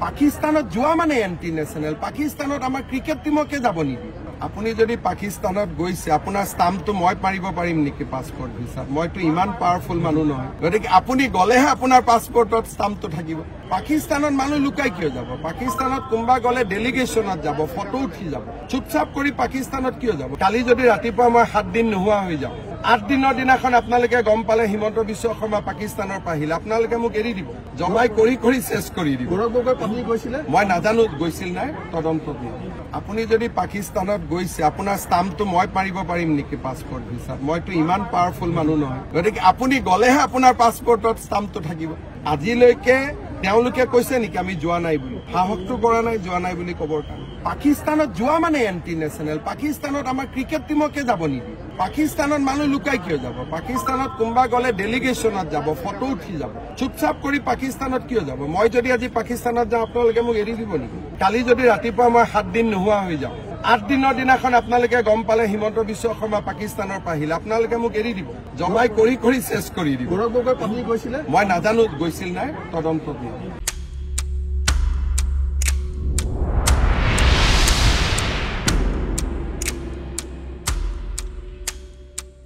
পাকিস্তানত যোৱা মানে এন্টি নেশ্যনেল। পাকিস্তানত আমাৰ ক্ৰিকেট টিমকে যাব নিদি। আপুনি যদি পাকিস্তানত গৈছে আপোনাৰ ষ্টাম্পটো মই মাৰিব পাৰিম নেকি পাছপৰ্ট ভিছাত? মইতো ইমান পাৱাৰফুল মানুহ নহয়, গতিকে আপুনি গলেহে আপোনাৰ পাছপৰ্টত ষ্টাম্পটো থাকিব। পাকিস্তানত মানুহ লুকাই কিয় যাব? পাকিস্তানত কোনোবা গলে ডেলিগেশ্যনত যাব, ফটো উঠি যাব। চুপচাপ কৰি পাকিস্তানত কিয় যাব? কালি যদি ৰাতিপুৱা মই 7 দিন নোহোৱা হৈ যাওঁ, 8 দিনৰ দিনাখন আপোনালোকে গম পালে হিমন্ত বিশ্ব শৰ্মা পাকিস্তানৰ পৰা আহিলে, আপোনালোকে মোক এৰি দিব, জমাই কৰি চেছ কৰি দিব। মই নাজানো গৈছিল নাই, তদন্ত দিয়ে। আপুনি যদি পাকিস্তানত গৈছে আপোনাৰ ষ্টাম্পটো মই মাৰিব পাৰিম নেকি পাছপৰ্ট ভিছাত? মইতো ইমান পাৱাৰফুল মানুহ নহয়, গতিকে আপুনি গলেহে আপোনাৰ পাছপৰ্টত ষ্টাম্পটো থাকিব। আজিলৈকে তেওঁলোকে কৈছে নেকি আমি যোৱা নাই বুলি? সাহসটো কৰা নাই যোৱা নাই বুলি কবৰ কাৰণে। পাকিস্তানত যোৱা মানে এন্টি নেশ্যনেল। পাকিস্তানত আমাৰ ক্ৰিকেট টিমকে যাব নিদি। পাকিস্তানত মানুহ লুকাই কিয় যাব? পাকিস্তানত কোনোবা গলে ডেলিগেশ্যনত যাব, ফটো উঠি যাব। চুপচাপ কৰি পাকিস্তানত কিয় যাব? মই যদি আজি পাকিস্তানত যাওঁ আপোনালোকে মোক এৰি দিব নেকি? কালি যদি ৰাতিপুৱা মই 7 দিন নোহোৱা হৈ যাওঁ, 8 দিনৰ দিনাখন আপোনালোকে গম পালে হিমন্ত বিশ্ব শৰ্মা পাকিস্তানৰ পৰা আহিলে, আপোনালোকে মোক এৰি দিব, জমাই কৰি চেছ কৰি দিব। মই নাজানো গৈছিল নাই, তদন্ত দিয়ে।